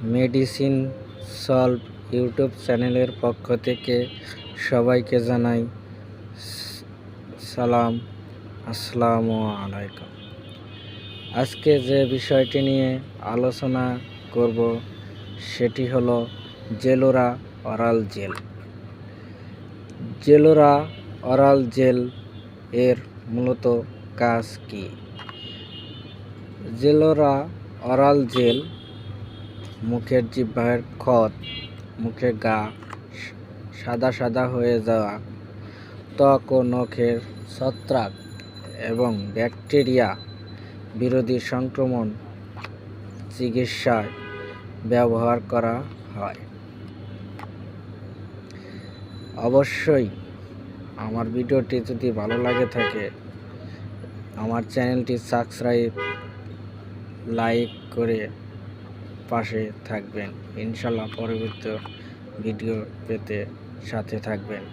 Medicine solve YouTube চ্যানেলের পক্ষ থেকে সবাইকে জানাই সালাম, আসসালামু আলাইকুম। আজকে যে বিষয়টি নিয়ে আলোচনা করব সেটি হলো জেলোরা অরাল জেল। জেলোরা অরাল জেল এর মূলত কাজ কি? জেলোরা অরাল জেল মুখের জিহ্বার ক্ষত, মুখে ঘা, সাদা সাদা হয়ে যাওয়া, ত্বক ও নখের ছত্রাক এবং ব্যাকটেরিয়া বিরোধী সংক্রমণ চিকিৎসায় ব্যবহার করা হয়। অবশ্যই আমার ভিডিওটি যদি ভালো লাগে থাকে আমার চ্যানেলটি সাবস্ক্রাইব, লাইক করে পাশে থাকবেন। ইনশাল্লাহ পরবর্তী ভিডিও পেতে সাথে থাকবেন।